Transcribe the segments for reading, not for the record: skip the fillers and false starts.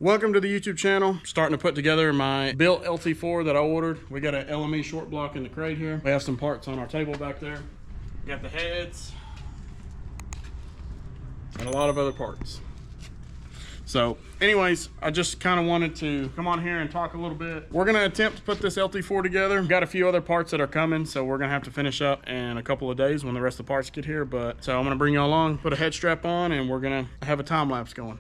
Welcome to the YouTube channel. Starting to put together my built LT4 that I ordered. We got an LME short block in the crate here. We have some parts on our table back there. Got the heads and a lot of other parts. So anyways, I just kind of wanted to come on here and talk a little bit. We're going to attempt to put this LT4 together. We've got a few other parts that are coming, so we're going to have to finish up in a couple of days when the rest of the parts get here. But so I'm going to bring you along, put a head strap on, and we're going to have a time lapse going.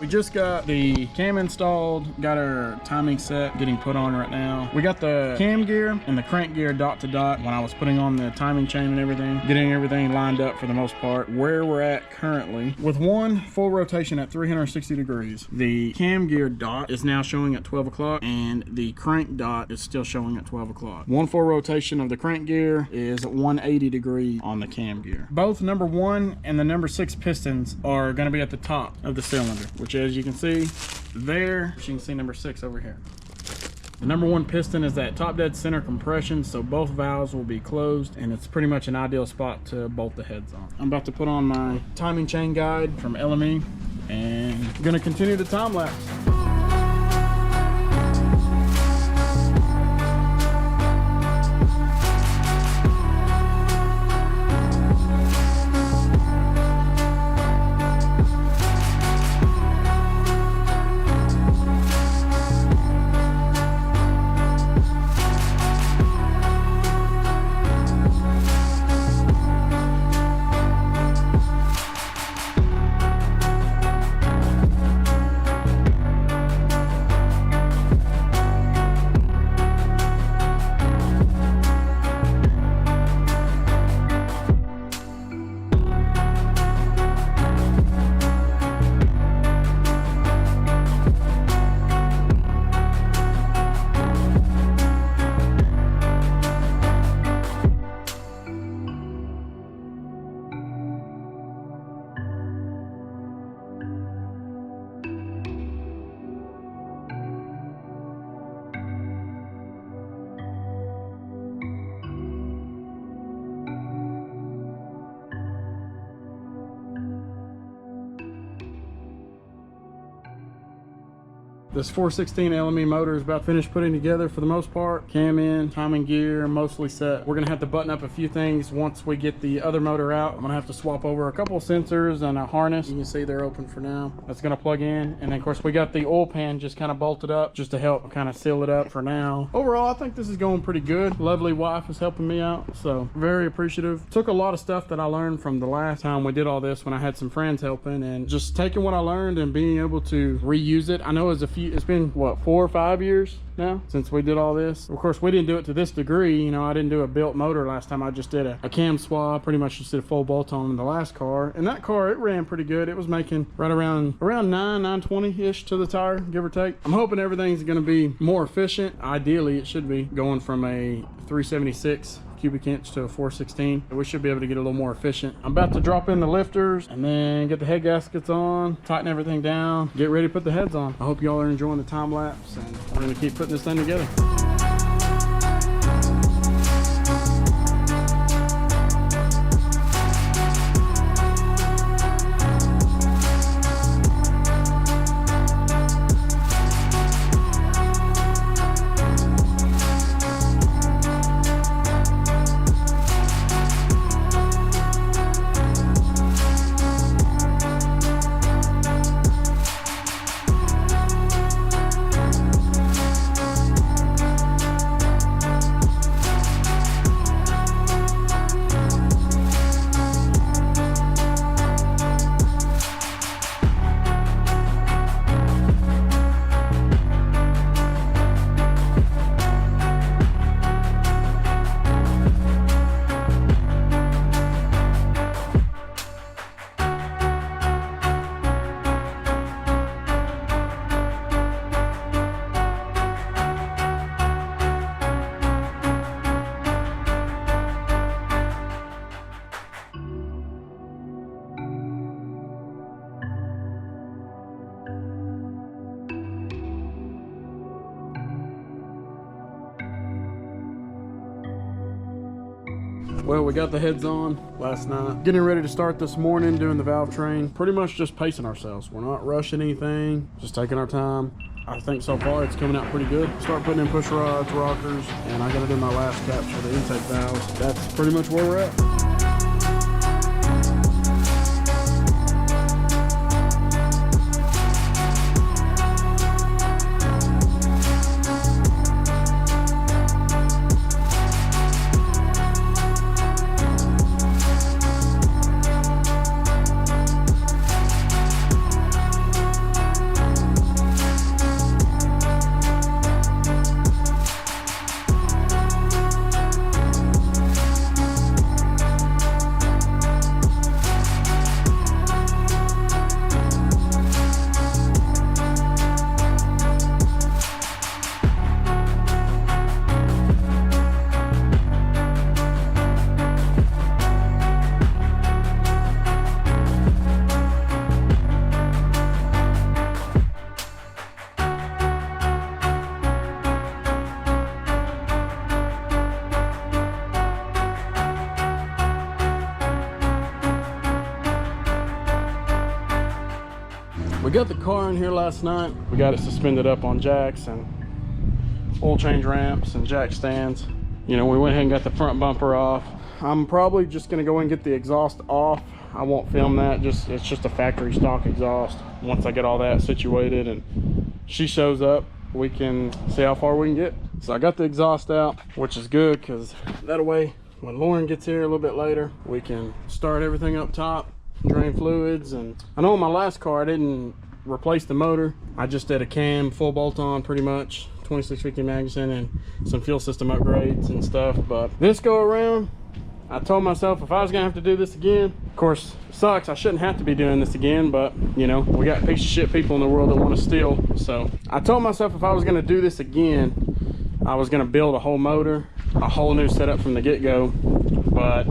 We just got the cam installed, got our timing set getting put on right now. We got the cam gear and the crank gear dot to dot when I was putting on the timing chain and everything, getting everything lined up for the most part. Where we're at currently, with one full rotation at 360 degrees, the cam gear dot is now showing at 12 o'clock and the crank dot is still showing at 12 o'clock. One full rotation of the crank gear is 180 degree on the cam gear. Both number 1 and the number 6 pistons are going to be at the top of the cylinder, which as you can see there, you can see number 6 over here. The number 1 piston is that top dead center compression, so both valves will be closed, and it's pretty much an ideal spot to bolt the heads on. I'm about to put on my timing chain guide from LME, and I'm gonna continue the time lapse. This 416 LME motor is about finished putting together for the most part. Cam in, timing gear, mostly set. We're gonna have to button up a few things once we get the other motor out. I'm gonna have to swap over a couple of sensors and a harness. You can see they're open for now. That's gonna plug in. And then of course we got the oil pan just kind of bolted up just to help kind of seal it up for now. Overall, I think this is going pretty good. Lovely wife is helping me out, so very appreciative. Took a lot of stuff that I learned from the last time we did all this when I had some friends helping, and just taking what I learned and being able to reuse it. I know it's been what, 4 or 5 years now since we did all this. Of course, we didn't do it to this degree. You know, I didn't do a built motor last time. I just did a cam swap, pretty much just did a full bolt on in the last car. And that car, it ran pretty good. It was making right around 920-ish to the tire, give or take. I'm hoping everything's gonna be more efficient. Ideally, it should be going from a 376 cubic inch to a 416. We should be able to get a little more efficient. I'm about to drop in the lifters and then get the head gaskets on, tighten everything down, get ready to put the heads on. I hope y'all are enjoying the time lapse, and we're gonna keep putting this thing together. Well, we got the heads on last night. Getting ready to start this morning, doing the valve train. Pretty much just pacing ourselves. We're not rushing anything, just taking our time. I think so far it's coming out pretty good. Start putting in push rods, rockers, and I gotta do my last caps for the intake valves. That's pretty much where we're at. We got the car in here last night. We got it suspended up on jacks and oil change ramps and jack stands. You know, we went ahead and got the front bumper off. I'm probably just gonna go and get the exhaust off. I won't film that, it's just a factory stock exhaust. Once I get all that situated and she shows up, we can see how far we can get. So I got the exhaust out, which is good because that way when Lauren gets here a little bit later, we can start everything up top, drain fluids. And I know in my last car I didn't replace the motor. I just did a cam full bolt on pretty much, 2650 Magnuson, and some fuel system upgrades and stuff. But this go around, I told myself if I was gonna have to do this again, of course it sucks, I shouldn't have to be doing this again, but you know, we got piece of shit people in the world that want to steal. So I told myself if I was gonna do this again, I was gonna build a whole motor, a whole new setup from the get-go. But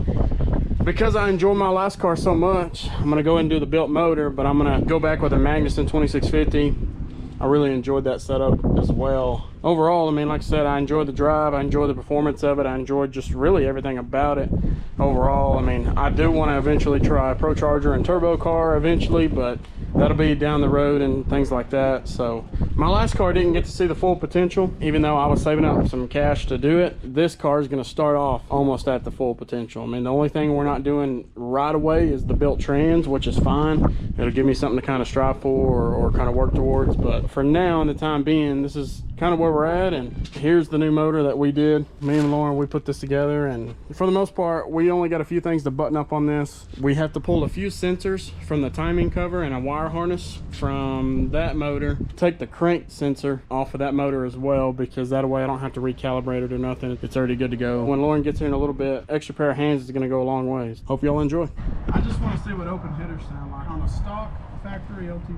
because I enjoyed my last car so much, I'm gonna go ahead and do the built motor, but I'm gonna go back with a Magnuson 2650. I really enjoyed that setup as well. Overall, I mean, like I said, I enjoyed the drive, I enjoyed the performance of it, I enjoyed just really everything about it. Overall, I mean, I do want to eventually try a Pro Charger and turbo car eventually, but that'll be down the road and things like that. So my last car didn't get to see the full potential, even though I was saving up some cash to do it. This car is going to start off almost at the full potential. I mean, the only thing we're not doing right away is the built trans, which is fine. It'll give me something to kind of strive for or kind of work towards. But for now, in the time being, this is kind of where we're at. And here's the new motor that we did. Me and Lauren, we put this together, and for the most part, we only got a few things to button up on this. We have to pull a few sensors from the timing cover and a wire harness from that motor. Take the crank sensor off of that motor as well, because that way I don't have to recalibrate it or nothing. It's already good to go. When Lauren gets here in a little bit, extra pair of hands is going to go a long ways. Hope y'all enjoy. I just want to see what open headers sound like on a stock factory LT4.